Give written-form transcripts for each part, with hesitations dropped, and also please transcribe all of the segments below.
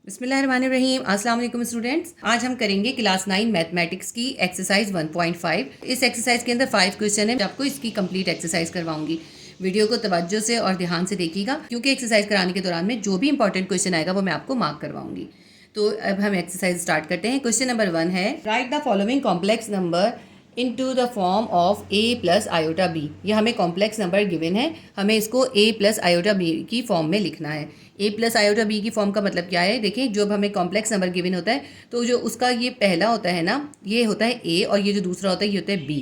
बिस्मिल्लाहिर्रहमानिर्रहीम। अस्सलाम वालेकुम स्टूडेंट्स। आज हम करेंगे क्लास 9 मैथमेटिक्स की एक्सरसाइज 1.5। इस एक्सरसाइज के अंदर 5 क्वेश्चन है। आपको इसकी कंप्लीट एक्सरसाइज करवाऊंगी। वीडियो को तवज्जो से और ध्यान से देखिएगा, क्योंकि एक्सरसाइज कराने के दौरान में जो भी इंपॉर्टेंट क्वेश्चन आएगा वो मैं आपको मार्क करवाऊंगी। तो अब हम एक्सरसाइज स्टार्ट करते हैं। क्वेश्चन नंबर 1 है, right the following complex number into the form of a plus iota b। ये हमें कॉम्प्लेक्स नंबर गिवन है, हमें इसको a प्लस आयोटा b की फॉर्म में लिखना है। a प्लस आयोटा b की फॉर्म का मतलब क्या है? देखिए, जब हमें कॉम्प्लेक्स नंबर गिवन होता है तो जो उसका ये पहला होता है ना, ये होता है a, और ये जो दूसरा होता है ये होता है b,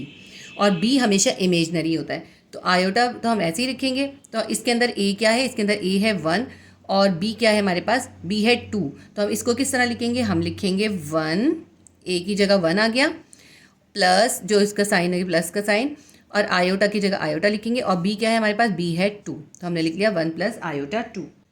और b हमेशा इमेजनरी होता है। तो आयोटा तो हम ऐसे ही लिखेंगे। तो इसके अंदर a क्या है? इसके अंदर a है 1 और b क्या है हमारे पास? b है 2। तो हम इसको किस तरह लिखेंगे? हम लिखेंगे 1, a की जगह 1 आ गया, प्लस जो इसका साइन है प्लस का साइन, और आयोटा की जगह आयोटा लिखेंगे, और बी क्या है हमारे पास? बी है 2। तो हमने लिख लिया 1 प्लस आयोटा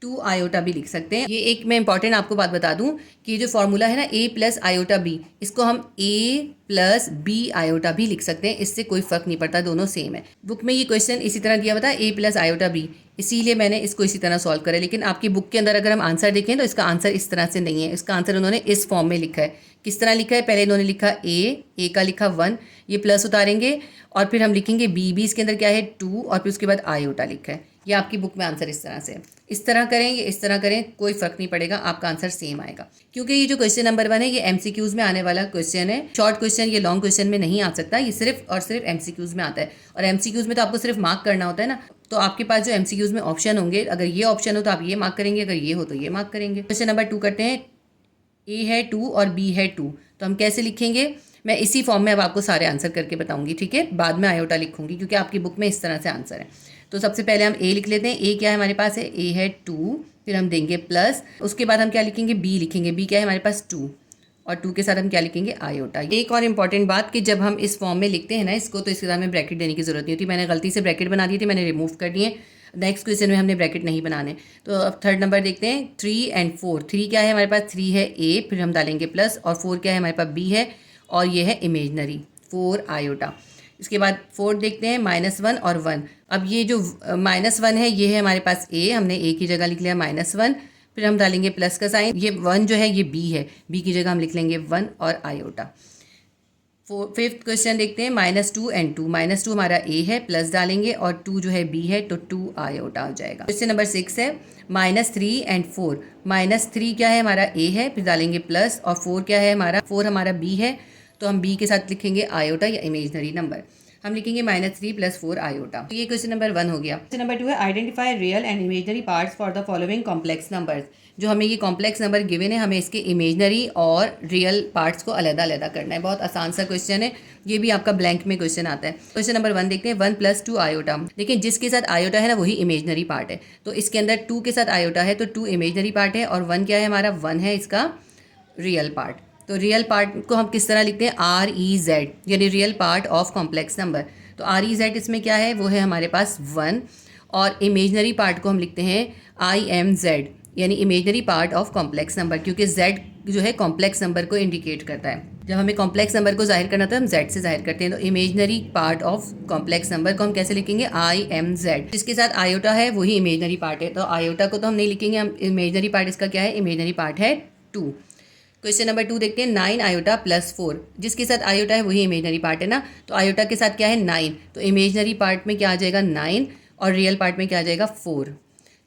2 आयोटा भी लिख सकते हैं। ये एक मैं इंपॉर्टेंट आपको बात बता दूं कि जो फॉर्मूला है ना a प्लस आयोटा बी, इसको हम a प्लस बी आयोटा भी लिख सकते हैं। इससे कोई फर्क नहीं पड़ता, दोनों सेम है। बुक में ये क्वेश्चन इसी तरह दिया हुआ था, a प्लस आयोटा बी, इसीलिए मैंने इसको इसी तरह सॉल्व करा। लेकिन आपकी बुक के अंदर अगर हम आंसर देखें तो इसका आंसर इस तरह से नहीं है। इसका आंसर उन्होंने इस फॉर्म में लिखा है। किस तरह लिखा है? पहले इन्होंने लिखा a का लिखा 1, ये प्लस उतारेंगे, और फिर हम लिखेंगे b इसके अंदर क्या है 2, और फिर उसके बाद आयोटा लिखा है। ये आपकी बुक में आंसर इस तरह से है। इस तरह करें या इस तरह करें, कोई फर्क नहीं पड़ेगा, आपका आंसर सेम आएगा। क्योंकि ये जो क्वेश्चन नंबर 1 है ये एमसीक्यूज में आने वाला क्वेश्चन है। शॉर्ट क्वेश्चन ये लॉन्ग क्वेश्चन में नहीं आ सकता, ये सिर्फ और सिर्फ एमसीक्यूज में आता है। और एमसीक्यूज में तो आपको सिर्फ मार्क करना होता है ना। तो आपके पास जो एमसीक्यूज में ऑप्शन होंगे, अगर ये ऑप्शन हो तो आप ये मार्क करेंगे, अगर ये हो तो ये मार्क करेंगे। क्वेश्चन नंबर 2 करते हैं। a है 2 और b है 2, तो हम कैसे लिखेंगे? मैं इसी फॉर्म में अब आपको सारे आंसर करके बताऊंगी, ठीक है? बाद में आयोटा लिखूंगी, क्योंकि आपकी बुक में इस तरह से आंसर है। तो सबसे पहले हम a लिख लेते हैं। a क्या है हमारे पास? है a है 2, फिर हम देंगे प्लस, उसके बाद हम क्या लिखेंगे? b लिखेंगे। b क्या है हमारे पास? 2, और 2 के साथ हम क्या लिखेंगे? आयोटा। एक और इंपॉर्टेंट बात कि जब हम इस फॉर्म में लिखते हैं ना इसको, तो इसके साथ में ब्रैकेट देने की जरूरत नहीं होती। मैंने गलती से ब्रैकेट बना दी थी, मैंने रिमूव कर दिए। नेक्स्ट क्वेश्चन में हमने ब्रैकेट नहीं बनाने। तो अब थर्ड नंबर देखते हैं, 3 एंड 4। 3 क्या है हमारे पास? 3 है a, फिर हम डालेंगे प्लस, और 4 क्या है हमारे पास? b है, और ये है इमेजनरी 4 आयोटा। इसके बाद 4 देखते हैं, -1 और 1। अब ये जो -1 है ये है हमारे पास a, हमने a की जगह लिख लिया -1, फिर हम डालेंगे प्लस का साइन। ये 1 जो है ये b है, b की जगह हम लिख लेंगे 1 और आयोटा। फिफ्थ क्वेश्चन देखते हैं, -2 एंड 2। -2 हमारा a है, प्लस डालेंगे, और 2 जो है b है, तो 2 आयोटा हो जाएगा। क्वेश्चन नंबर 6 है, -3 एंड 4। -3 क्या है हमारा? a है, फिर डालेंगे प्लस, और 4 क्या है हमारा? 4 हमारा b है, तो हम b के साथ लिखेंगे आयोटा या इमेजनरी नंबर। हम लिखेंगे -3 + 4 आयोटा। तो ये क्वेश्चन नंबर 1 हो गया। क्वेश्चन नंबर 2 है, identify real and imaginary parts for the following complex numbers. जो हमें ये कॉम्प्लेक्स नंबर गिवन है, हमें इसके इमेजनरी और रियल पार्ट्स को अलग-अलग करना है। बहुत आसान सा क्वेश्चन है, ये भी आपका ब्लैंक में क्वेश्चन आता है। क्वेश्चन नंबर 1 देखते हैं, 1 + 2 आयोटा। लेकिन जिसके साथ आयोटा है ना वही इमेजनरी पार्ट है। तो इसके अंदर 2 के साथ आयोटा है, तो 2 इमेजनरी पार्ट है, और 1 क्या है हमारा? 1 है इसका रियल पार्ट। तो रियल पार्ट को हम किस तरह लिखते हैं? REZ, यानी real part of complex number. तो REZ इसमें क्या है? वो है हमारे पास 1, और इमेजनरी पार्ट को हम लिखते हैं IMZ, यानी imaginary part of complex number, क्योंकि Z जो है कॉम्प्लेक्स नंबर को इंडिकेट करता है। जब हमें कॉम्प्लेक्स नंबर को जाहिर करना होता है हम Z से जाहिर करते हैं। तो imaginary part of complex number को हम कैसे लिखेंगे? IMZ। जिसके साथ आयोटा है वही इमेजनरी पार्ट है, तो आयोटा को तो हम नहीं लिखेंगे। हम इमेजनरी पार्ट इसका क्या है? इमेजनरी पार्ट है 2। क्वेश्चन नंबर 2 देखते हैं, 9 आयोटा + 4। जिसके साथ आयोटा है वही इमेजनरी पार्ट है ना, तो आयोटा के साथ क्या है? 9। तो इमेजनरी पार्ट में क्या आ जाएगा? 9, और रियल पार्ट में क्या आ जाएगा? 4।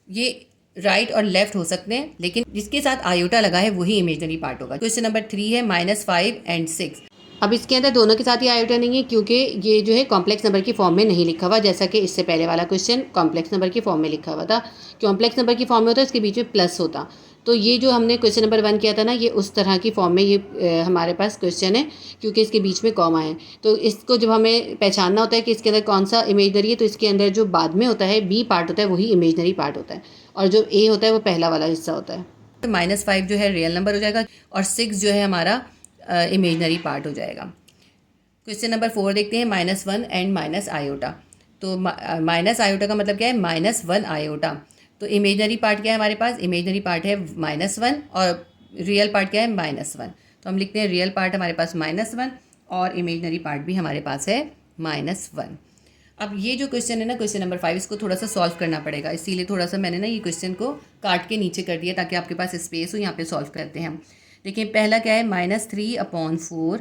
ये राइट और लेफ्ट हो सकते हैं, लेकिन जिसके साथ आयोटा लगा है वही इमेजनरी पार्ट होगा। क्वेश्चन नंबर 3 है, -5 एंड 6। अब इसके अंदर दोनों के साथ ही आयोटा नहीं है, क्योंकि ये जो है कॉम्प्लेक्स नंबर की फॉर्म में नहीं लिखा हुआ, जैसा कि इससे पहले वाला क्वेश्चन कॉम्प्लेक्स नंबर की फॉर्म में लिखा हुआ था। कॉम्प्लेक्स नंबर की फॉर्म में होता है, इसके बीच में प्लस होता। तो ये जो हमने क्वेश्चन नंबर 1 किया था ना, ये उस तरह की फॉर्म में ये हमारे पास क्वेश्चन है, क्योंकि इसके बीच में कॉमा है। तो इसको जब हमें पहचानना होता है कि इसके अंदर कौन सा इमेजनरी है, तो इसके अंदर जो बाद में होता है बी पार्ट होता है वही इमेजनरी पार्ट होता है, और जो ए होता है वो पहला वाला हिस्सा होता है। तो -5 जो है रियल नंबर हो जाएगा, और 6 जो है हमारा इमेजनरी पार्ट हो जाएगा। क्वेश्चन नंबर 4 देखते हैं, -1 एंड माइनस आयोटा। तो माइनस आयोटा का मतलब क्या है? -1 आयोटा। तो इमेजनरी पार्ट क्या है हमारे पास? इमेजनरी पार्ट है -1, और रियल पार्ट क्या है? -1। तो हम लिखते हैं रियल पार्ट हमारे पास -1, और इमेजनरी पार्ट भी हमारे पास है -1। अब ये जो क्वेश्चन है ना, क्वेश्चन नंबर 5, इसको थोड़ा सा सॉल्व करना पड़ेगा, इसीलिए थोड़ा सा मैंने ना ये क्वेश्चन को काट के नीचे कर दिया ताकि आपके पास स्पेस हो। यहाँ पे सॉल्व करते हैं हम। देखिए पहला क्या है, -3/4,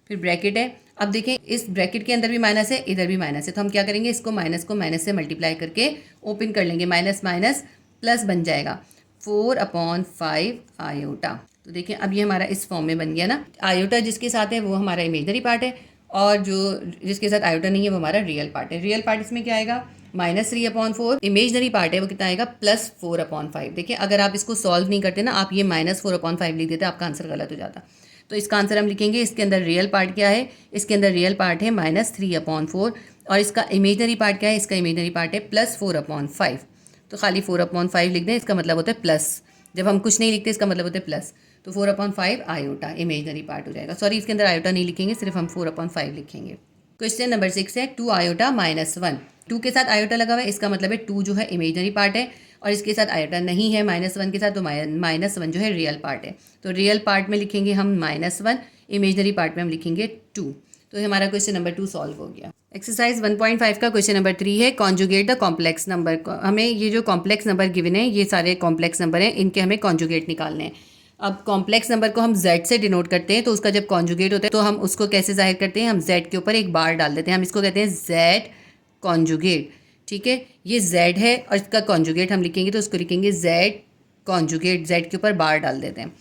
फिर ब्रैकेट है। अब देखें इस ब्रैकेट के अंदर भी माइनस है, इधर भी माइनस है, तो हम क्या करेंगे, इसको माइनस को माइनस से मल्टीप्लाई करके ओपन कर लेंगे, माइनस माइनस प्लस बन जाएगा 4/5 आयोटा। तो देखिए अब ये हमारा इस फॉर्म में बन गया ना। आयोटा जिसके साथ है वो हमारा इमेजनरी पार्ट है, और जो जिसके साथ आयोटा नहीं है वो हमारा रियल पार्ट है। रियल पार्ट इसमें क्या आएगा, -3/4। इमेजनरी पार्ट है वो कितना आएगा, +4/5। देखिए अगर आप इसको सॉल्व नहीं करते ना, आप ये -4/5 लिख देते, आपका आंसर गलत हो जाता। तो इसका आंसर हम लिखेंगे, इसके अंदर रियल पार्ट क्या है, इसके अंदर रियल पार्ट है -3/4, और इसका इमेजनरी पार्ट क्या है, इसका इमेजनरी पार्ट है +4/5। तो खाली 4/5 लिख दें, इसका मतलब होता है प्लस। जब हम कुछ नहीं लिखते इसका मतलब होता है प्लस। तो 4/5 आयोटा इमेजनरी पार्ट हो जाएगा। सॉरी, इसके अंदर आयोटा नहीं लिखेंगे, सिर्फ हम 4/5 लिखेंगे। क्वेश्चन नंबर 6 है 2 आयोटा -1। 2 के साथ आयोटा लगा हुआ है, इसका मतलब है 2 जो है इमेजनरी पार्ट है, और इसके साथ आयोटा नहीं है -1 के साथ, तो -1 जो है रियल पार्ट है। तो रियल पार्ट में लिखेंगे हम -1, इमेजनरी पार्ट में हम लिखेंगे 2। तो हमारा क्वेश्चन नंबर 2 सॉल्व हो गया। एक्सरसाइज 1.5 का क्वेश्चन नंबर 3 है कॉन्जुगेट द कॉम्प्लेक्स नंबर। हमें ये जो कॉम्प्लेक्स नंबर गिवन है, ये सारे कॉम्प्लेक्स नंबर हैं, इनके हमें कॉन्जुगेट निकालने हैं। अब कॉम्प्लेक्स नंबर को हम z से डिनोट करते हैं, तो उसका जब कॉन्जुगेट होता है तो हम उसको कैसे जाहिर करते हैं, हम z के ऊपर एक बार डाल देते हैं, हम इसको कहते हैं z कॉन्जुगेट। ठीक है, ये z है और इसका कॉन्जुगेट हम लिखेंगे, तो उसको लिखेंगे z कॉन्जुगेट, z के ऊपर बार डाल देते हैं।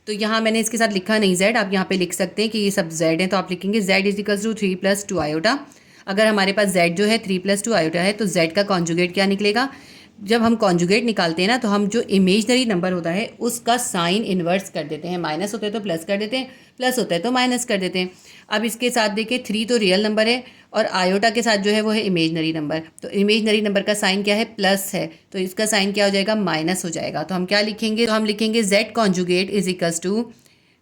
तो यहाँ मैंने इसके साथ लिखा नहीं z, आप यहाँ पे लिख सकते हैं कि ये सब z है, तो आप लिखेंगे z = 3 + 2 आयोटा। अगर हमारे पास z जो है 3 + 2 आयोटा है, तो z का कॉन्जुगेट क्या निकलेगा। जब हम कॉन्जुगेट निकालते हैं ना, तो हम जो इमेजनरी नंबर होता है उसका साइन इन्वर्स कर देते हैं। माइनस होता है तो प्लस कर देते हैं, प्लस होता है तो माइनस कर देते हैं। अब इसके साथ देखिए 3 तो रियल नंबर है, और आयोटा के साथ जो है वो है इमेजनरी नंबर। तो इमेजनरी नंबर का साइन क्या है, प्लस है, तो इसका साइन क्या हो जाएगा, माइनस हो जाएगा। तो हम क्या लिखेंगे, तो हम लिखेंगे z कॉन्जुगेट =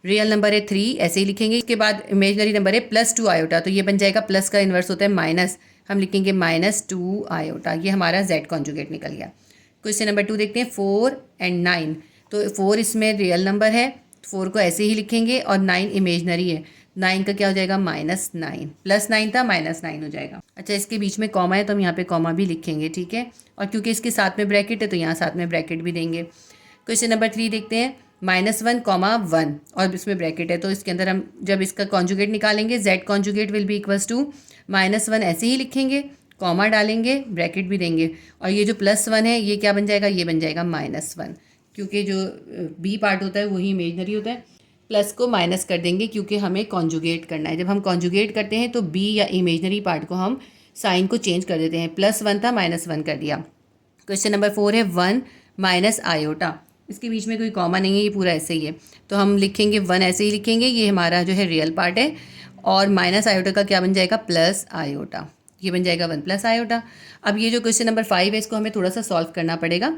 रियल नंबर है 3, ऐसे ही लिखेंगे। इसके बाद इमेजनरी नंबर है +2 आयोटा, तो ये बन जाएगा, प्लस का इन्वर्स होता है माइनस, हम लिखेंगे -2 आयोटा। ये हमारा z कॉन्जुगेट निकल गया। क्वेश्चन नंबर 2 देखते हैं 4 और 9। तो 4 इसमें रियल नंबर है, 4 को ऐसे ही लिखेंगे, और 9 इमेजनरी है, 9 का क्या हो जाएगा, -9, +9 था -9 हो जाएगा। अच्छा, इसके बीच में कॉमा है तो हम यहाँ पे कॉमा भी लिखेंगे, ठीक है, और क्योंकि इसके साथ में ब्रैकेट है तो यहाँ साथ में ब्रैकेट भी देंगे। क्वेश्चन नंबर 3 देखते हैं -1, 1, और इसमें ब्रैकेट है, तो इसके अंदर हम जब इसका कॉन्जुगेट निकालेंगे, z कॉन्जुगेट विल बी = -1, ऐसे ही लिखेंगे, कॉमा डालेंगे, ब्रैकेट भी देंगे, और ये जो +1 है ये क्या बन जाएगा, ये बन जाएगा -1, क्योंकि जो b पार्ट होता है वही इमेजनरी होता है। प्लस को माइनस कर देंगे क्योंकि हमें कॉन्जुगेट करना है। जब हम कॉन्जुगेट करते हैं तो b या इमेजनरी पार्ट को हम साइन को चेंज कर देते हैं, +1 था -1 कर दिया। क्वेश्चन नंबर 4 है 1 - आयोटा। इसके बीच में कोई कॉमा नहीं है, ये पूरा ऐसे ही है, तो हम लिखेंगे 1, ऐसे ही लिखेंगे, ये हमारा जो है रियल पार्ट है, और माइनस आयोटा का क्या बन जाएगा, प्लस आयोटा, ये बन जाएगा 1 + आयोटा। अब ये जो क्वेश्चन नंबर 5 है इसको हमें थोड़ा सा सॉल्व करना पड़ेगा,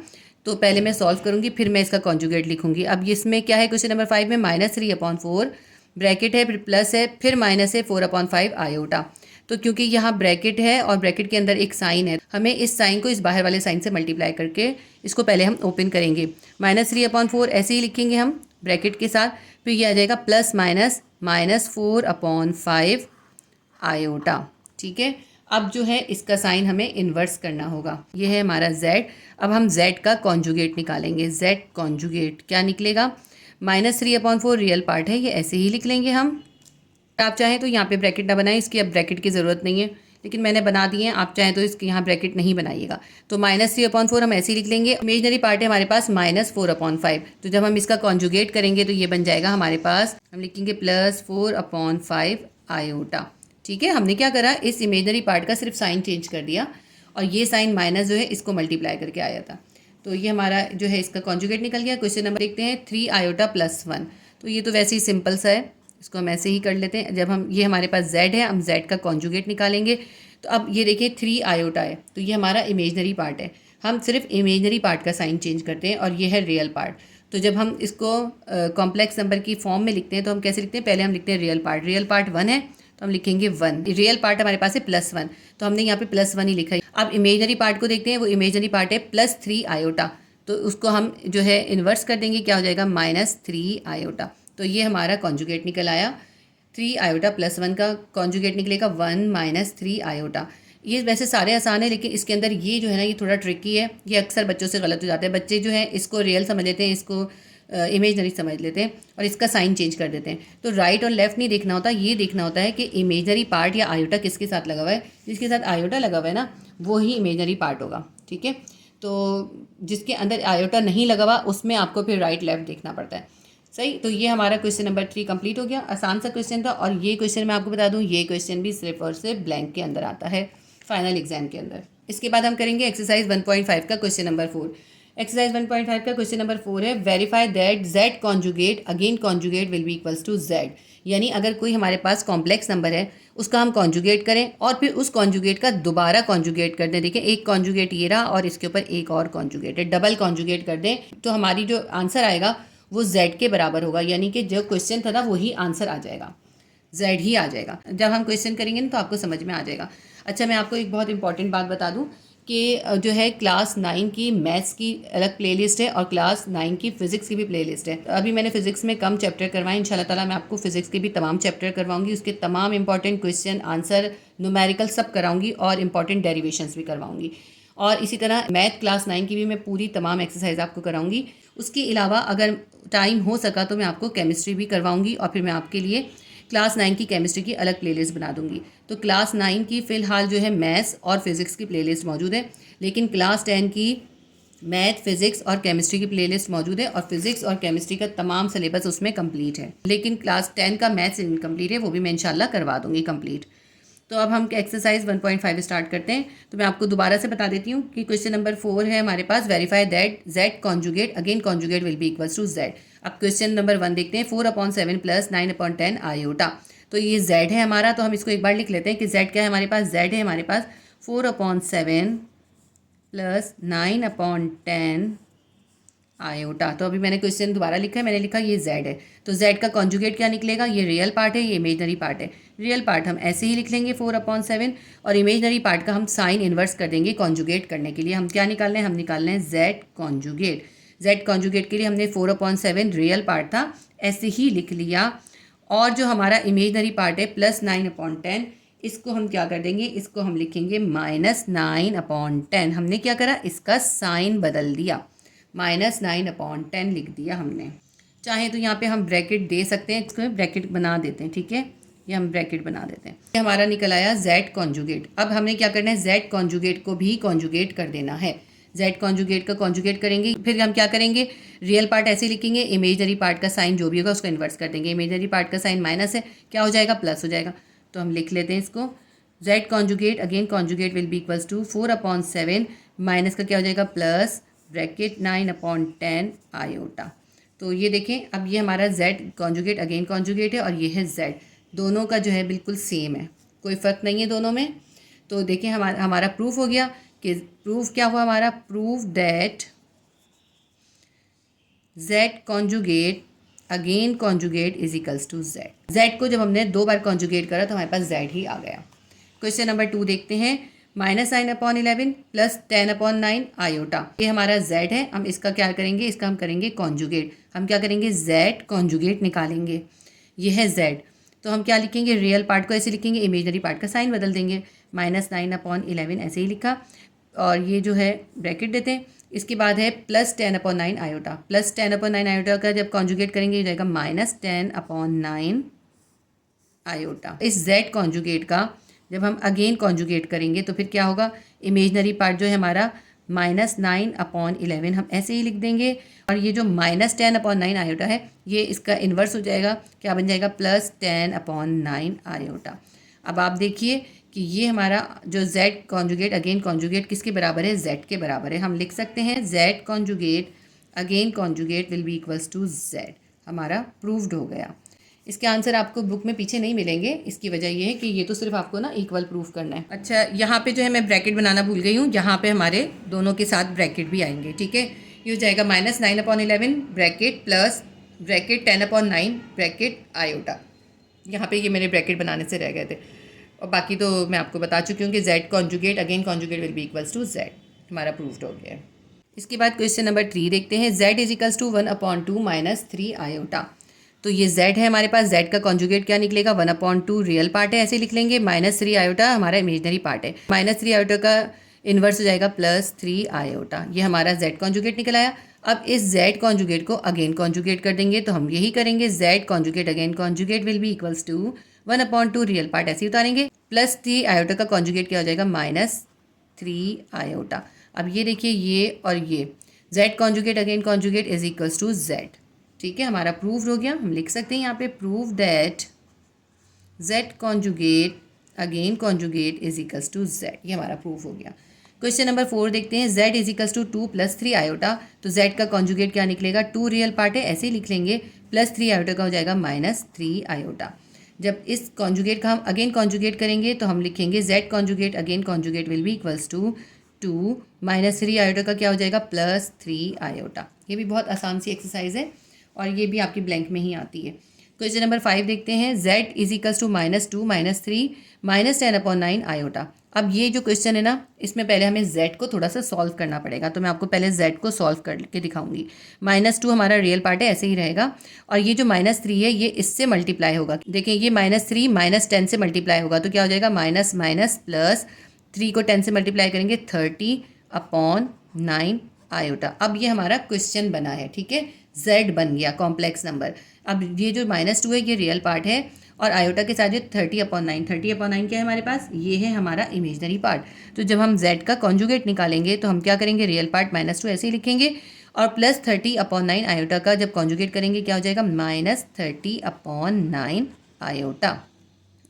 तो पहले मैं सॉल्व करूँगी फिर मैं इसका कॉन्जुगेट लिखूँगी। अब इसमें क्या है, क्वेश्चन नंबर 5 में -3/4 ब्रैकेट है, फिर प्लस है, फिर माइनस है 4/5 आयोटा। तो क्योंकि यहाँ ब्रैकेट है और ब्रैकेट के अंदर एक साइन है, हमें इस साइन को इस बाहर वाले साइन से मल्टीप्लाई करके इसको पहले हम ओपन करेंगे। -3/4 ऐसे ही लिखेंगे हम ब्रैकेट के साथ, फिर ये आ जाएगा प्लस माइनस -4/5 आयोटा। ठीक है, अब जो है इसका साइन हमें इन्वर्स करना होगा। ये है हमारा z। अब हम z का कॉन्जुगेट निकालेंगे। z कॉन्जुगेट क्या निकलेगा, -3/4 रियल पार्ट है, ये ऐसे ही लिख लेंगे हम। आप चाहें तो यहाँ पे ब्रैकेट ना बनाएं, इसकी अब ब्रैकेट की ज़रूरत नहीं है, लेकिन मैंने बना दिए हैं, आप चाहें तो इसके यहाँ ब्रैकेट नहीं बनाइएगा। तो -3/4 हम ऐसे ही लिख लेंगे। इमेजनरी पार्ट है हमारे पास -4/5, तो जब हम इसका कॉन्जुगेट करेंगे तो ये बन जाएगा हमारे पास, हम लिखेंगे +4/5 आयोटा। ठीक है, हमने क्या करा, इस इमेजनरी पार्ट का सिर्फ साइन चेंज कर दिया, और ये साइन माइनस जो है इसको मल्टीप्लाई करके आया था, तो ये हमारा जो है इसका कॉन्जुगेट निकल गया। क्वेश्चन नंबर देखते हैं 3 आयोटा +1। तो ये तो वैसे ही सिंपल सा है, इसको हम ऐसे ही कर लेते हैं। जब हम, ये हमारे पास z है, हम z का कॉन्जुगेट निकालेंगे। तो अब ये देखिए 3 आयोटा है, तो ये हमारा इमेजनरी पार्ट है, हम सिर्फ इमेजनरी पार्ट का साइन चेंज करते हैं, और ये है रियल पार्ट। तो जब हम इसको कॉम्प्लेक्स नंबर की फॉर्म में लिखते हैं तो हम कैसे लिखते हैं, पहले हम लिखते हैं रियल पार्ट। रियल पार्ट 1 है तो हम लिखेंगे 1, रियल पार्ट हमारे पास है +1, तो हमने यहाँ पे +1 ही लिखा है। अब इमेजनरी पार्ट को देखते हैं, वो इमेजनरी पार्ट है +3 आयोटा, तो उसको हम जो है इन्वर्स कर देंगे, क्या हो जाएगा, -3 आयोटा। तो ये हमारा कॉन्जुगेट निकल आया। 3 आयोटा +1 का कॉन्जुगेट निकलेगा 1 - 3 आयोटा। ये वैसे सारे आसान है, लेकिन इसके अंदर ये जो है ना, ये थोड़ा ट्रिकी है। ये अक्सर बच्चों से गलत हो जाता है। बच्चे जो है इसको रियल समझ लेते हैं, इसको इमेजनरी समझ लेते हैं और इसका साइन चेंज कर देते हैं। तो राइट और लेफ्ट नहीं देखना होता, ये देखना होता है कि इमेजनरी पार्ट या आयोटा किसके साथ लगा हुआ है। जिसके साथ आयोटा लगा हुआ है ना, वो ही इमेजनरी पार्ट होगा। ठीक है, तो जिसके अंदर आयोटा नहीं लगा हुआ उसमें आपको फिर राइट लेफ्ट देखना पड़ता है। सही, तो ये हमारा क्वेश्चन नंबर 3 कंप्लीट हो गया। आसान सा क्वेश्चन था, और ये क्वेश्चन मैं आपको बता दूं, ये क्वेश्चन भी सिर्फ और सिर्फ ब्लैंक के अंदर आता है, फाइनल एग्जाम के अंदर। इसके बाद हम करेंगे एक्सरसाइज 1.5 का क्वेश्चन नंबर 4। एक्सरसाइज 1.5 का क्वेश्चन नंबर 4 है, verify that Z conjugate again conjugate will B equals to Z. यानी अगर कोई हमारे पास कॉम्प्लेक्स नंबर है, उसका हम कॉन्जुगेट करें और फिर उस कॉन्जुगेट का दोबारा कॉन्जुगेट कर दें। देखिए, एक कॉन्जुगेट ये रहा और इसके ऊपर एक और कॉन्जुगेट है, डबल कॉन्जुगेट कर दें, तो हमारी जो आंसर आएगा वो z के बराबर होगा। यानी कि जो क्वेश्चन था ना वही आंसर आ जाएगा, z ही आ जाएगा। जब हम क्वेश्चन करेंगे ना तो आपको समझ में आ जाएगा। अच्छा, मैं आपको एक बहुत इंपॉर्टेंट बात बता दूं कि जो है क्लास 9 की मैथ्स की अलग प्लेलिस्ट है और क्लास 9 की फिजिक्स की भी प्लेलिस्ट है। अभी मैंने फिजिक्स में कम चैप्टर करवाए, इंशाल्लाह ताला मैं आपको फिजिक्स के भी तमाम चैप्टर करवाऊंगी। उसके तमाम इंपॉर्टेंट क्वेश्चन, आंसर, न्यूमेरिकल सब कराऊंगी और इंपॉर्टेंट डेरिवेशंस भी करवाऊंगी। और इसी तरह मैथ क्लास 9 की भी मैं पूरी तमाम एक्सरसाइज आपको कराऊंगी। उसके अलावा अगर टाइम हो सका तो मैं आपको केमिस्ट्री भी करवाऊंगी और फिर मैं आपके लिए क्लास 9 की केमिस्ट्री की अलग प्लेलिस्ट बना दूंगी। तो क्लास 9 की फ़िलहाल जो है मैथ्स और फिज़िक्स की प्लेलिस्ट मौजूद है, लेकिन क्लास 10 की मैथ, फिज़िक्स और केमिस्ट्री की प्लेलिस्ट मौजूद है और फिज़िक्स और केमिस्ट्री का तमाम सिलेबस उसमें कंप्लीट है। लेकिन क्लास 10 का मैथ्स इनकम्प्लीट है, वो भी मैं इंशाल्लाह करवा दूंगी कंप्लीट। तो अब हम एक्सरसाइज 1.5 स्टार्ट करते हैं। तो मैं आपको दोबारा से बता देती हूँ कि क्वेश्चन नंबर 4 है हमारे पास, verify that Z conjugate again conjugate will B equals to z. अब क्वेश्चन नंबर 1 देखते हैं, 4/7 प्लस 9/10 आयोटा। तो ये z है हमारा, तो हम इसको एक बार लिख लेते हैं कि z क्या है हमारे पास। z है हमारे पास 4/7 प्लस 9/10 आयोटा। तो अभी मैंने क्वेश्चन दोबारा लिखा है, मैंने लिखा ये z है। तो z का कॉन्जुगेट क्या निकलेगा, ये रियल पार्ट है, ये इमेजनरी पार्ट है। रियल पार्ट हम ऐसे ही लिख लेंगे 4/7 और इमेजनरी पार्ट का हम साइन इन्वर्स कर देंगे कॉन्जुगेट करने के लिए। हम क्या निकालना है, हम निकालना है z कॉन्जुगेट। z कॉन्जुगेट के लिए हमने 4/7 रियल पार्ट था ऐसे ही लिख लिया, और जो हमारा इमेजनरी पार्ट है प्लस 9/10, इसको हम क्या कर देंगे, इसको हम लिखेंगे -9/10। हमने क्या करा, इसका साइन बदल दिया, -9/10 लिख दिया हमने। चाहे तो यहाँ पे हम ब्रैकेट दे सकते हैं, इसको ब्रैकेट बना देते हैं। ठीक है, ये हम ब्रैकेट बना देते हैं। ये हमारा निकल आया z कॉन्जुगेट। अब हमने क्या करना है, z कॉन्जुगेट को भी कॉन्जुगेट कर देना है। z कॉन्जुगेट का कॉन्जुगेट करेंगे, फिर हम क्या करेंगे, रियल पार्ट ऐसे लिखेंगे, इमेजनरी पार्ट का साइन जो भी होगा उसको इन्वर्स कर देंगे। इमेजनरी पार्ट का साइन माइनस है, क्या हो जाएगा, प्लस हो जाएगा। तो हम लिख लेते हैं इसको, z conjugate again conjugate will B equals to 4/7 minus का क्या हो जाएगा, प्लस ब्रैकेट 9/10 आयोटा। तो ये देखें, अब ये हमारा z कॉन्जुगेट अगेन कॉन्जुगेट है और ये है z, दोनों का जो है बिल्कुल सेम है, कोई फ़र्क नहीं है दोनों में। तो देखें हमारा प्रूफ हो गया कि प्रूफ क्या हुआ हमारा, proof that z conjugate again conjugate is equals to z। z को जब हमने 2 बार कॉन्जुगेट करा तो हमारे पास z ही आ गया। क्वेश्चन नंबर 2 देखते हैं, -9/11 प्लस 10/9 आयोटा। ये हमारा z है, हम इसका क्या करेंगे, इसका हम करेंगे कॉन्जुगेट। हम क्या करेंगे, z कॉन्जुगेट निकालेंगे। ये है z, तो हम क्या लिखेंगे, रियल पार्ट को ऐसे लिखेंगे, इमेजनरी पार्ट का साइन बदल देंगे, -9/11 ऐसे ही लिखा, और ये जो है ब्रैकेट देते हैं। इसके बाद है प्लस 10/9 आयोटा। प्लस 10/9 आयोटा का जब कॉन्जुगेट करेंगे ये जाएगा -10/9 आयोटा। इस z कॉन्जुगेट का जब हम अगेन कॉन्जुगेट करेंगे तो फिर क्या होगा, इमेजनरी पार्ट जो है हमारा -9/11 हम ऐसे ही लिख देंगे, और ये जो -10/9 आयोटा है ये इसका इन्वर्स हो जाएगा, क्या बन जाएगा, प्लस 10/9 आयोटा। अब आप देखिए कि ये हमारा जो z कॉन्जुगेट अगेन कॉन्जुगेट किसके बराबर है, z के बराबर है। हम लिख सकते हैं z conjugate again conjugate will B equals to z। हमारा प्रूव्ड हो गया। इसके आंसर आपको बुक में पीछे नहीं मिलेंगे, इसकी वजह ये है कि ये तो सिर्फ आपको ना इक्वल प्रूफ करना है। अच्छा, यहाँ पे जो है मैं ब्रैकेट बनाना भूल गई हूँ, यहाँ पे हमारे दोनों के साथ ब्रैकेट भी आएंगे। ठीक है, ये हो जाएगा -9/11 bracket plus bracket 10/9 bracket iota. यहाँ पे ये मेरे ब्रैकेट बनाने से रह गए थे, और बाकी तो मैं आपको बता चुकी हूँ कि z conjugate again conjugate will B equals to z। हमारा प्रूफ्ड हो गया है। इसके बाद क्वेश्चन नंबर 3 देखते हैं, z is equals to 1/2 -3 iota. तो ये z है हमारे पास, z का कॉन्जुगेट क्या निकलेगा, 1/2 रियल पार्ट है ऐसे लिख लेंगे, -3 आयोटा हमारा इमेजनरी पार्ट है, -3 आयोटा का इन्वर्स हो जाएगा +3 आयोटा। ये हमारा z कॉन्जुगेट निकल आया। अब इस z कॉन्जुगेट को अगेन कॉन्जुगेट कर देंगे, तो हम यही करेंगे, z conjugate again conjugate will B equals to 1/2 real part ऐसे उतारेंगे, +3 आयोटा का कॉन्जुगेट क्या हो जाएगा, -3 आयोटा। अब ये देखिए ये और ये z conjugate again conjugate is equals to z। ठीक है, हमारा प्रूव हो गया। हम लिख सकते हैं यहाँ पे prove that z conjugate again conjugate is equals to z। ये हमारा प्रूफ हो गया। क्वेश्चन नंबर 4 देखते हैं, z is equals to 2 + 3 iota. तो z का कॉन्जुगेट क्या निकलेगा, 2 रियल पार्ट है ऐसे ही लिख लेंगे, +3 आयोटा का हो जाएगा -3 आयोटा। जब इस कॉन्जुगेट का हम अगेन कॉन्जुगेट करेंगे तो हम लिखेंगे z conjugate again conjugate will B equals to 2 -3 iota का क्या हो जाएगा, +3 आयोटा। ये भी बहुत आसान सी एक्सरसाइज है और ये भी आपकी ब्लैंक में ही आती है। क्वेश्चन नंबर 5 देखते हैं, z is equals to -2 -3 -10/9 iota. अब ये जो क्वेश्चन है ना, इसमें पहले हमें z को थोड़ा सा सॉल्व करना पड़ेगा, तो मैं आपको पहले z को सॉल्व करके दिखाऊंगी। -2 हमारा रियल पार्ट है ऐसे ही रहेगा, और ये जो -3 है ये इससे मल्टीप्लाई होगा। देखिए ये -3 -10 से मल्टीप्लाई होगा, तो क्या हो जाएगा, माइनस माइनस प्लस 3 को 10 से मल्टीप्लाई करेंगे 30/9 आयोटा। अब ये हमारा क्वेश्चन बना है, ठीक है, z बन गया कॉम्प्लेक्स नंबर। अब ये जो -2 है ये रियल पार्ट है, और आयोटा के साथ जो 30/9, 30/9 क्या है हमारे पास, ये है हमारा इमेजनरी पार्ट। तो जब हम z का कॉन्जुगेट निकालेंगे तो हम क्या करेंगे, रियल पार्ट -2 ऐसे ही लिखेंगे, और प्लस 30/9 आयोटा का जब कॉन्जुगेट करेंगे क्या हो जाएगा, -30/9 आयोटा।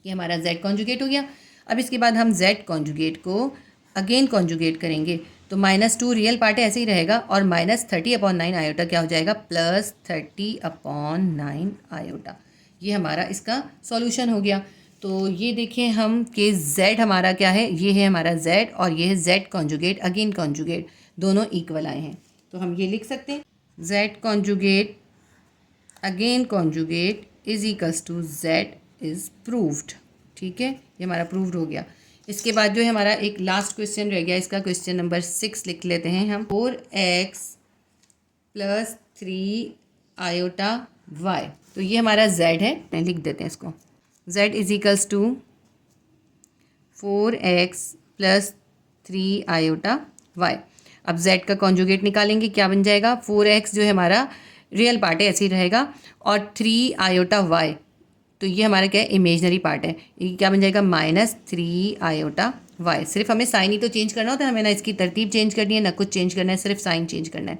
ये हमारा z कॉन्जुगेट हो गया। अब इसके बाद हम z कॉन्जुगेट को अगेन कॉन्जुगेट करेंगे, तो -2 रियल पार्ट है ऐसे ही रहेगा, और -30/9 आयोटा क्या हो जाएगा, +30/9 आयोटा। ये हमारा इसका सॉल्यूशन हो गया। तो ये देखें हम कि z हमारा क्या है, ये है हमारा z, और ये है z कॉन्जुगेट अगेन कॉन्जुगेट, दोनों इक्वल आए हैं। तो हम ये लिख सकते हैं, z conjugate again conjugate is equals to z is proved. ठीक है, ये हमारा प्रूव्ड हो गया। इसके बाद जो है हमारा एक लास्ट क्वेश्चन रह गया, इसका क्वेश्चन नंबर 6 लिख लेते हैं हम। 4x + 3 आयोटा y, तो ये हमारा z है, लिख देते हैं इसको, z is equals to 4x + 3 iota y। अब z का कॉन्जुगेट निकालेंगे, क्या बन जाएगा, 4x जो है हमारा रियल पार्ट है ऐसे ही रहेगा, और 3 आयोटा y, तो ये हमारा क्या है, इमेजनरी पार्ट है, ये क्या बन जाएगा, -3 आयोटा y। सिर्फ हमें साइन ही तो चेंज करना होता है, हमें ना इसकी तरतीब चेंज करनी है ना कुछ चेंज करना है, सिर्फ साइन चेंज करना है।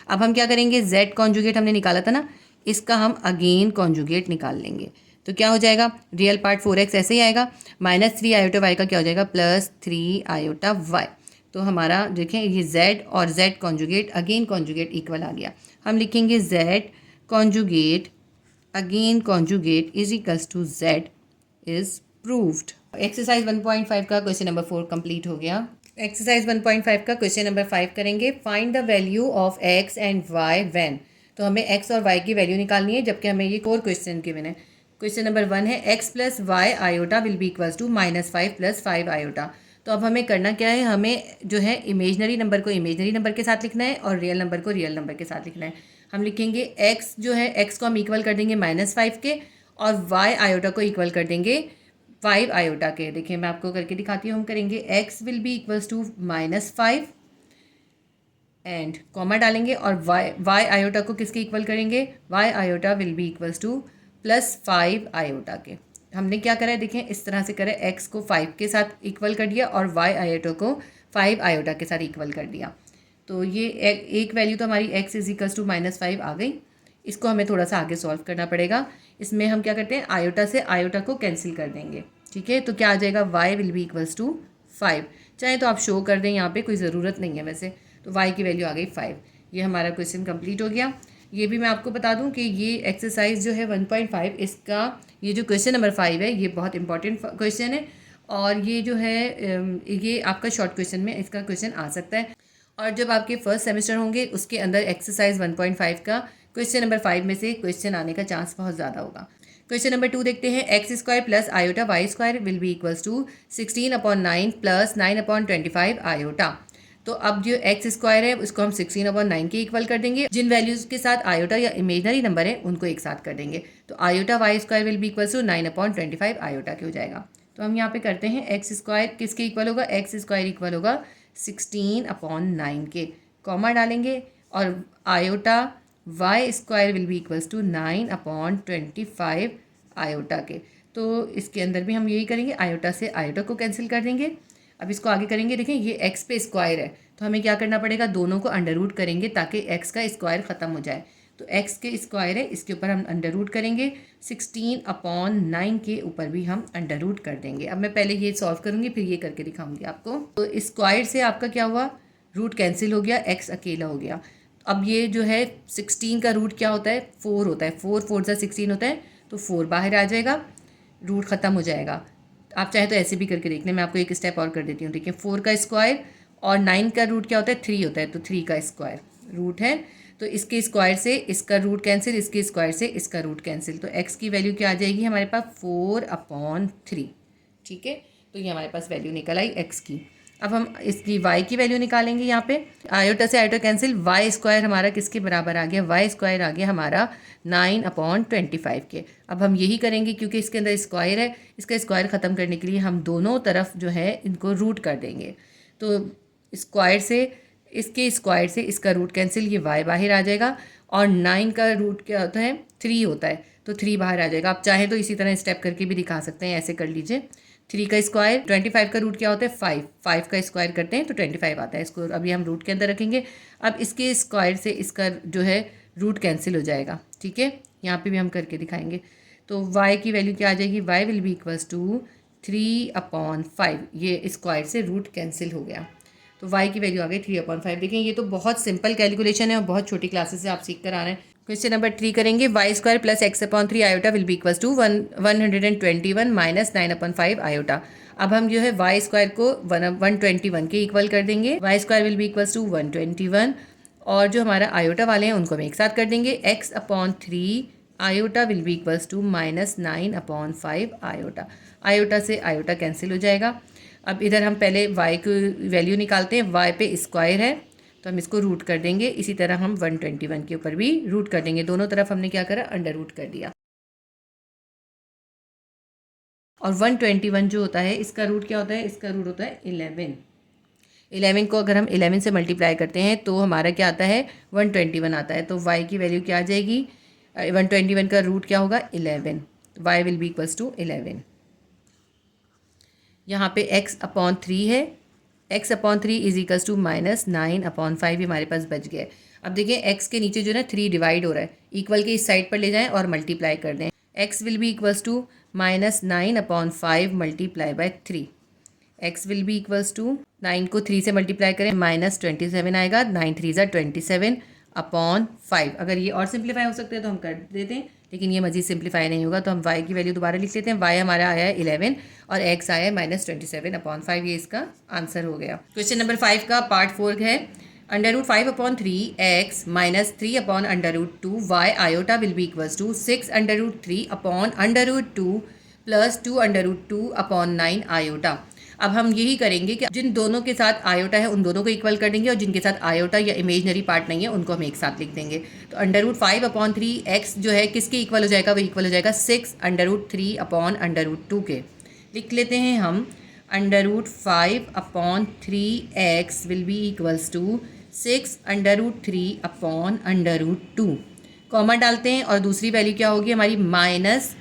अब हम क्या करेंगे, z कॉन्जुगेट हमने निकाला था ना, इसका हम अगेन कॉन्जुगेट निकाल लेंगे, तो क्या हो जाएगा, रियल पार्ट 4x ऐसे ही आएगा, -3 आयोटा y का क्या हो जाएगा, +3 आयोटा y। तो हमारा देखें ये z और z conjugate again conjugate equal आ गया। हम लिखेंगे z conjugate again conjugate is equals to z is proved. Exercise 1.5 का क्वेश्चन नंबर 4 कंप्लीट हो गया। एक्सरसाइज 1.5 का क्वेश्चन नंबर 5 करेंगे, find the value of x and y when. तो हमें x और y की वैल्यू निकालनी है, जबकि हमें ये 4 क्वेश्चन गिवन है। क्वेश्चन नंबर 1 है x + y iota will B equals to -5 + 5 iota. तो अब हमें करना क्या है, हमें जो है इमेजनरी नंबर को इमेजनरी नंबर के साथ लिखना है और रियल नंबर को रियल नंबर के साथ लिखना है। हम लिखेंगे x जो है, x को हम इक्वल कर देंगे -5 के, और y आयोटा को इक्वल कर देंगे 5 आयोटा के। देखिए मैं आपको करके दिखाती हूँ। हम करेंगे x will be equals to -5 and comma डालेंगे, और y आयोटा को किसके इक्वल करेंगे, y iota will B equals to +5 iota के। हमने क्या करा है, देखें इस तरह से करा है, x को 5 के साथ इक्वल कर दिया और y आयोटा को 5 आयोटा के साथ इक्वल कर दिया। तो ये एक वैल्यू तो हमारी x इज इक्वल्स टू -5 आ गई। इसको हमें थोड़ा सा आगे सॉल्व करना पड़ेगा। इसमें हम क्या करते हैं, आयोटा से आयोटा को कैंसिल कर देंगे। ठीक है, तो क्या आ जाएगा, y will B equals to 5। चाहे तो आप शो कर दें, यहाँ पे कोई ज़रूरत नहीं है वैसे। तो y की वैल्यू आ गई 5। ये हमारा क्वेश्चन कंप्लीट हो गया। ये भी मैं आपको बता दूं कि ये एक्सरसाइज जो है 1.5, इसका ये जो क्वेश्चन नंबर 5 है ये बहुत इंपॉर्टेंट क्वेश्चन है, और ये जो है ये आपका शॉर्ट क्वेश्चन में इसका क्वेश्चन आ सकता है। और जब आपके फर्स्ट सेमेस्टर होंगे उसके अंदर एक्सरसाइज 1.5 का क्वेश्चन नंबर 5 में से क्वेश्चन आने का चांस बहुत ज़्यादा होगा। क्वेश्चन नंबर 2 देखते हैं, x² + iota y² will B equals to 16/9 + 9/25 iota. तो अब जो एक्स स्क्वायर है उसको हम 16/9 के इक्वल कर देंगे। जिन वैल्यूज़ के साथ आयोटा या इमेजनरी नंबर है उनको एक साथ कर देंगे। तो iota Y square will be equal to 9/25 iota के हो जाएगा। तो हम यहाँ पे करते हैं एक्स स्क्वायर किसके इक्वल होगा, एक्स स्क्वायर इक्वल होगा 16/9 के, कॉमा डालेंगे और iota Y square will B equals to 9/25 iota के। तो इसके अंदर भी हम यही करेंगे, आयोटा से आयोटा को कैंसिल कर देंगे। अब इसको आगे करेंगे, देखें ये एक्स पे स्क्वायर है तो हमें क्या करना पड़ेगा, दोनों को अंडर रूट करेंगे ताकि एक्स का स्क्वायर ख़त्म हो जाए। तो एक्स के स्क्वायर है इसके ऊपर हम अंडर रूट करेंगे, 16/9 के ऊपर भी हम अंडर रूट कर देंगे। अब मैं पहले ये सॉल्व करूँगी फिर ये करके दिखाऊंगी आपको। तो स्क्वायर से आपका क्या हुआ, रूट कैंसिल हो गया, एक्स अकेला हो गया। अब ये जो है 16 का रूट क्या होता है, 4 होता है, 4 4 सा 16 होता है, तो 4 बाहर आ जाएगा, रूट ख़त्म हो जाएगा। आप चाहे तो ऐसे भी करके देख लें, मैं आपको एक स्टेप और कर देती हूँ। देखिए 4 का स्क्वायर और 9 का रूट क्या होता है, 3 होता है, तो 3 का स्क्वायर रूट है। तो इसके स्क्वायर से इसका रूट कैंसिल, इसके स्क्वायर से इसका रूट कैंसिल, तो एक्स की वैल्यू क्या आ जाएगी हमारे पास 4/3। ठीक है, तो ये हमारे पास वैल्यू निकल आई एक्स की। अब हम इसकी वाई की वैल्यू निकालेंगे। यहाँ पे आयोटा से आयोटा कैंसिल, वाई स्क्वायर हमारा किसके बराबर आ गया, वाई स्क्वायर आ गया हमारा 9/25 के। अब हम यही करेंगे क्योंकि इसके अंदर स्क्वायर है, इसका स्क्वायर ख़त्म करने के लिए हम दोनों तरफ जो है इनको रूट कर देंगे। तो स्क्वायर से इसके स्क्वायर से इसका रूट कैंसिल, ये वाई बाहर आ जाएगा और 9 का रूट क्या होता है, 3 होता है, तो 3 बाहर आ जाएगा। आप चाहें तो इसी तरह स्टेप करके भी दिखा सकते हैं, ऐसे कर लीजिए। 3 का स्क्वायर, 25 का रूट क्या होता है 5, 5 का स्क्वायर करते हैं तो 25 आता है। इसको अभी हम रूट के अंदर रखेंगे। अब इसके स्क्वायर से इसका जो है रूट कैंसिल हो जाएगा। ठीक है, यहाँ पे भी हम करके दिखाएंगे। तो y की वैल्यू क्या आ जाएगी, y will B equals to 3/5, ये स्क्वायर से रूट कैंसिल हो गया, तो y की वैल्यू आ गई 3/5। देखें ये तो बहुत सिंपल कैलकुलेशन है और बहुत छोटी क्लासेस से आप सीख कर आ रहे हैं। क्वेश्चन नंबर 3 करेंगे, Y square plus x/3 iota will B equals to 121 minus 9/5 iota. अब हम जो है वाई स्क्वायर को 121 के इक्वल कर देंगे, Y square will B equals to 121 और जो हमारा आयोटा वाले हैं उनको हम एक साथ कर देंगे, x/3 iota will B equals to minus 9/5 iota. Iota से आयोटा कैंसिल हो जाएगा। अब इधर हम पहले y की वैल्यू निकालते हैं, y पे स्क्वायर है तो हम इसको रूट कर देंगे। इसी तरह हम 121 के ऊपर भी रूट कर देंगे, दोनों तरफ हमने क्या करा, अंडर रूट कर दिया। और 121 जो होता है इसका रूट क्या होता है, इसका रूट होता है 11। 11 को अगर हम 11 से मल्टीप्लाई करते हैं तो हमारा क्या आता है 121 आता है। तो y की वैल्यू क्या आ जाएगी, 121 का रूट क्या होगा 11, y will B equals to 11। यहाँ पे x/3 है, x/3 is equals to minus 9/5 हमारे पास बच गया। अब देखिए x के नीचे जो है 3 डिवाइड हो रहा है, इक्वल के इस साइड पर ले जाएं और मल्टीप्लाई कर दें। x will be equals to minus 9/5 multiply by 3, x will be equals टू 9 को 3 से मल्टीप्लाई करें माइनस 27 आएगा, 9 3 ज़ा 27/5। अगर ये और सिंप्लीफाई हो सकते हैं तो हम कर देते हैं, लेकिन ये मज़ीद सिंप्लीफाई नहीं होगा तो हम y की वैल्यू दोबारा लिख लेते हैं। y हमारा आया है 11 और x आया है माइनस 27/5, ये इसका आंसर हो गया। क्वेश्चन नंबर 5 का पार्ट 4 है, √5/3 x minus 3/√2 y iota will B equals to 6√3/√2 plus 2√2/9 iota. अब हम यही करेंगे कि जिन दोनों के साथ आयोटा है उन दोनों को इक्वल कर देंगे और जिनके साथ आयोटा या इमेजनरी पार्ट नहीं है उनको हम एक साथ लिख देंगे। तो √5/3 x जो है किसके इक्वल हो जाएगा, वो इक्वल हो जाएगा 6√3/√2 के। लिख लेते हैं हम, √5/3 x will be equals to 6√3/√2, comma डालते हैं और दूसरी वैल्यू क्या होगी हमारी minus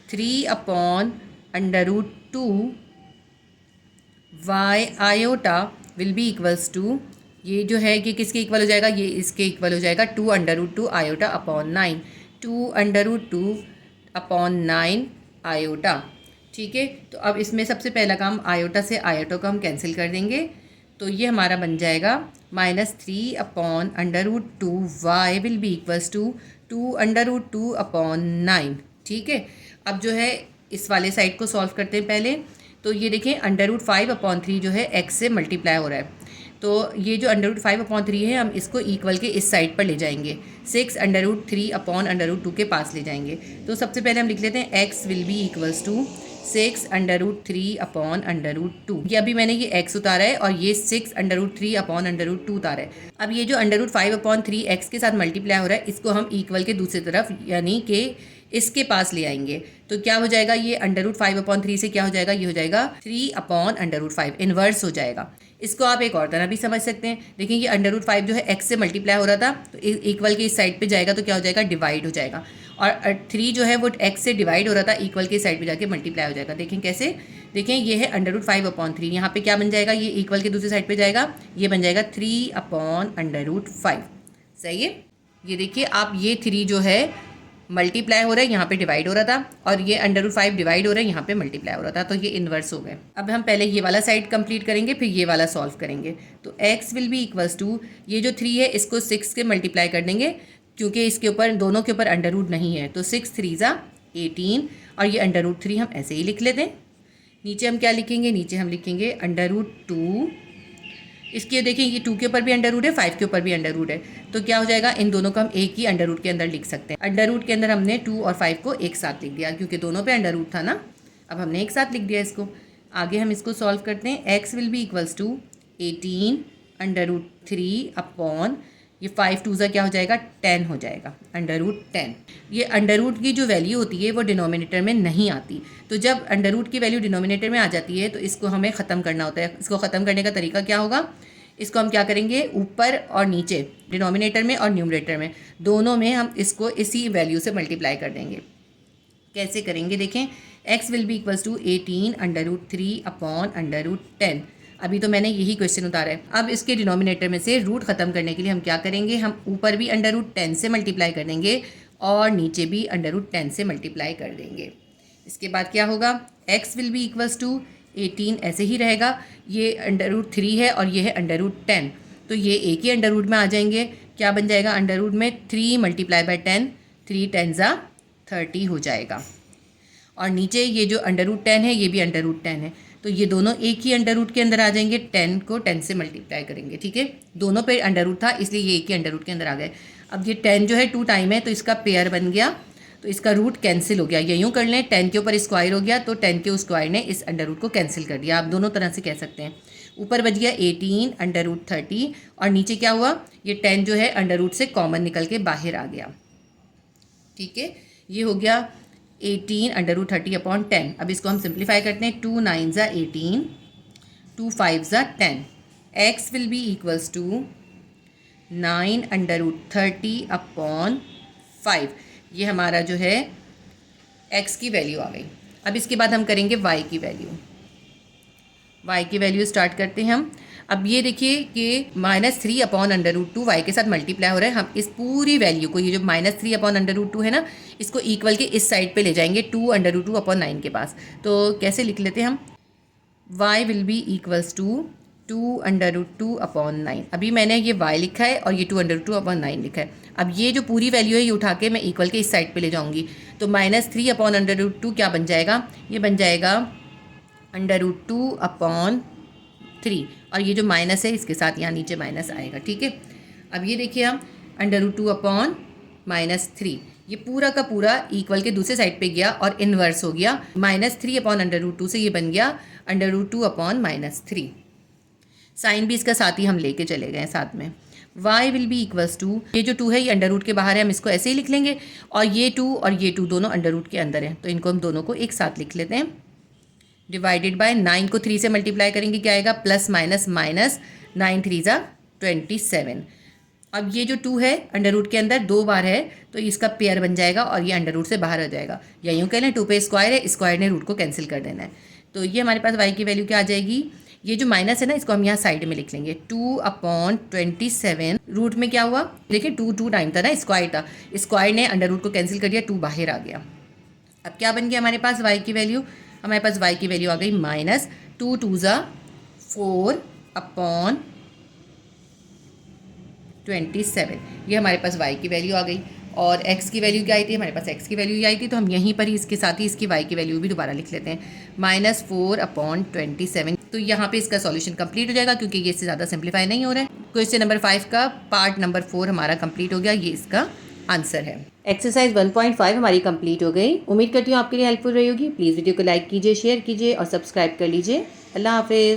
3/√2 y iota will B equals to, ये जो है कि किसके इक्वल हो जाएगा, ये इसके इक्वल हो जाएगा 2√2 आयोटा अपॉन 9, 2√2/9 आयोटा। ठीक है, तो अब इसमें सबसे पहला काम आयोटा से आयोटा को हम कैंसिल कर देंगे, तो ये हमारा बन जाएगा minus 3/√2 y will B equals to 2√2/9। ठीक है, अब जो है इस वाले साइड को सॉल्व करते हैं पहले। तो ये देखें √5/3 जो है x से मल्टीप्लाई हो रहा है, तो ये जो √5/3 है हम इसको इक्वल के इस साइड पर ले जाएंगे, 6√3/√2 के पास ले जाएंगे। तो सबसे पहले हम लिख लेते हैं x will be equals to 6√3/√2। ये अभी मैंने ये x उतारा है और ये 6√3/√2 उतारा है। अब ये जो √5/3 x के साथ मल्टीप्लाई हो रहा है इसको हम इक्वल के दूसरी तरफ यानी कि इसके पास ले आएंगे। तो क्या हो जाएगा, ये √5/3 से क्या हो जाएगा, ये हो जाएगा 3/√5, इन्वर्स हो जाएगा। इसको आप एक और तरह भी समझ सकते हैं। देखिए ये √5 जो है x से मल्टीप्लाई हो रहा था तो इक्वल के इस साइड पे जाएगा तो क्या हो जाएगा, डिवाइड हो जाएगा। और 3 जो है वो x से डिवाइड हो रहा था, इक्वल के साइड पे जाके मल्टीप्लाई हो जाएगा। देखें कैसे, देखें ये है √5/3, यहाँ पे क्या बन जाएगा, ये इक्वल के दूसरी साइड पे जाएगा, ये बन जाएगा 3/√5। सही है। ये देखिए आप, ये 3 जो है मल्टीप्लाई हो रहा है, यहाँ पे डिवाइड हो रहा था, और ये √5 डिवाइड हो रहा है, यहाँ पे मल्टीप्लाई हो रहा था, तो ये इन्वर्स हो गए। अब हम पहले ये वाला साइड कंप्लीट करेंगे, फिर ये वाला सॉल्व करेंगे। तो x will be equals to, ये जो 3 है इसको 6 के मल्टीप्लाई कर देंगे, क्योंकि इसके ऊपर दोनों के ऊपर अंडर रूट नहीं है, तो 6 3 ज़ा 18, और ये √3 हम ऐसे ही लिख लेते हैं। नीचे हम क्या लिखेंगे, नीचे हम लिखेंगे √2। इसके देखिए ये 2 के ऊपर भी अंडर रूट है, 5 के ऊपर भी अंडर रूट है, तो क्या हो जाएगा, इन दोनों को हम एक ही अंडर रूट के अंदर लिख सकते हैं। अंडर रूट के अंदर हमने 2 और 5 को एक साथ लिख दिया, क्योंकि दोनों पे अंडर रूट था ना, अब हमने एक साथ लिख दिया इसको। आगे हम इसको सॉल्व करते हैं। x will be equals to 18√3 ये 5 2 ज़ा क्या हो जाएगा, 10 हो जाएगा, √10। ये अंडर रूट की जो वैल्यू होती है वो डिनोमिनेटर में नहीं आती, तो जब अंडर रूट की वैल्यू डिनोमिनेटर में आ जाती है तो इसको हमें ख़त्म करना होता है। इसको ख़त्म करने का तरीका क्या होगा, इसको हम क्या करेंगे, ऊपर और नीचे डिनोमिनेटर में और न्यूमरेटर में दोनों में हम इसको इसी वैल्यू से मल्टीप्लाई कर देंगे। कैसे करेंगे देखें, x will be equals to 18√3/√10। अभी तो मैंने यही क्वेश्चन उतारा है। अब इसके डिनोमिनेटर में से रूट ख़त्म करने के लिए हम क्या करेंगे, हम ऊपर भी √10 से मल्टीप्लाई कर देंगे और नीचे भी √10 से मल्टीप्लाई कर देंगे। इसके बाद क्या होगा, x will be equals to 18 ऐसे ही रहेगा, ये √3 है और ये है √10, तो ये एक ही अंडर रूट में आ जाएंगे। क्या बन जाएगा, अंडर रूट में 3 × 10, 3 10 ज़ा 30 हो जाएगा। और नीचे ये जो √10 है ये भी √10 है, तो ये दोनों एक ही अंडर रूट के अंदर आ जाएंगे। 10 को 10 से मल्टीप्लाई करेंगे, ठीक है, दोनों पे अंडर रूट था इसलिए ये एक ही अंडर रूट के अंदर आ गए। अब ये 10 जो है 2 टाइम है तो इसका पेयर बन गया, तो इसका रूट कैंसिल हो गया। ये यूँ कर लें, 10 के ऊपर स्क्वायर हो गया तो 10 के स्क्वायर ने इस अंडर रूट को कैंसिल कर दिया। आप दोनों तरह से कह सकते हैं। ऊपर बच गया 18√30 और नीचे क्या हुआ, ये 10 जो है अंडर रूट से कॉमन निकल के बाहर आ गया, ठीक है। ये हो गया 18√30/10। अब इसको हम सिंप्लीफाई करते हैं। 2 9 ज़ा 18, 2 5 ज़ा 10। x will be equals to 9√30/5। ये हमारा जो है x की वैल्यू आ गई। अब इसके बाद हम करेंगे y की वैल्यू। y की वैल्यू स्टार्ट करते हैं हम। अब ये देखिए कि -3/√2 y के साथ मल्टीप्लाई हो रहा है। हम इस पूरी वैल्यू को, ये जो -3/√2 है ना, इसको इक्वल के इस साइड पे ले जाएंगे 2√2/9 के पास। तो कैसे लिख लेते हैं हम, y will B equals to 2√2/9। अभी मैंने ये y लिखा है और ये 2√2/9 लिखा है। अब ये जो पूरी वैल्यू है ये उठा के मैं इक्वल के इस साइड पे ले जाऊंगी, तो -3/√2 क्या बन जाएगा, ये बन जाएगा √2/3, और ये जो माइनस है इसके साथ यहाँ नीचे माइनस आएगा, ठीक है। अब ये देखिए हम √2/-3, ये पूरा का पूरा इक्वल के दूसरे साइड पे गया और इन्वर्स हो गया। -3/√2 से ये बन गया √2/-3। साइन भी इसका साथ ही हम लेके चले गए साथ में। y will B equals to, ये जो 2 है ये अंडर रूट के बाहर है, हम इसको ऐसे ही लिख लेंगे, और ये 2 और ये 2 दोनों अंडर रूट के अंदर हैं, तो इनको हम दोनों को एक साथ लिख लेते हैं। डिवाइडेड बाय 9 को 3 से मल्टीप्लाई करेंगे, क्या आएगा, प्लस माइनस माइनस, 9 3 ज़ा 27। अब ये जो 2 है अंडर रूट के अंदर 2 बार है तो इसका पेयर बन जाएगा और ये अंडर रूट से बाहर आ जाएगा, या यूँ कह लें 2 पे स्क्वायर है, स्क्वायर ने रूट को कैंसिल कर देना है। तो ये हमारे पास y की वैल्यू क्या आ जाएगी, ये जो माइनस है ना इसको हम यहाँ साइड में लिख लेंगे। 2/27 रूट में क्या हुआ, देखिए 2 टाइम था ना, स्क्वायर था, स्क्वायर ने अंडर रूट को कैंसिल कर दिया, 2 बाहर आ गया। अब क्या बन गया हमारे पास y की वैल्यू, हमारे पास y की वैल्यू आ गई -2 2 ज़ा 4/27। ये हमारे पास y की वैल्यू आ गई। और x की वैल्यू क्या आई थी, हमारे पास x की वैल्यू आई थी, तो हम यहीं पर ही इसके साथ ही इसकी y की वैल्यू भी दोबारा लिख लेते हैं, -4/27। तो यहाँ पे इसका सॉल्यूशन कंप्लीट हो जाएगा क्योंकि ये इससे ज़्यादा सिंप्लीफाई नहीं हो रहा है। क्वेश्चन नंबर 5 का पार्ट नंबर 4 हमारा कंप्लीट हो गया, ये इसका आंसर है। एक्सरसाइज 1.5 हमारी कंप्लीट हो गई। उम्मीद करती हूँ आपके लिए हेल्पफुल रही होगी। प्लीज़ वीडियो को लाइक कीजिए, शेयर कीजिए और सब्सक्राइब कर लीजिए। अल्लाह हाफिज़।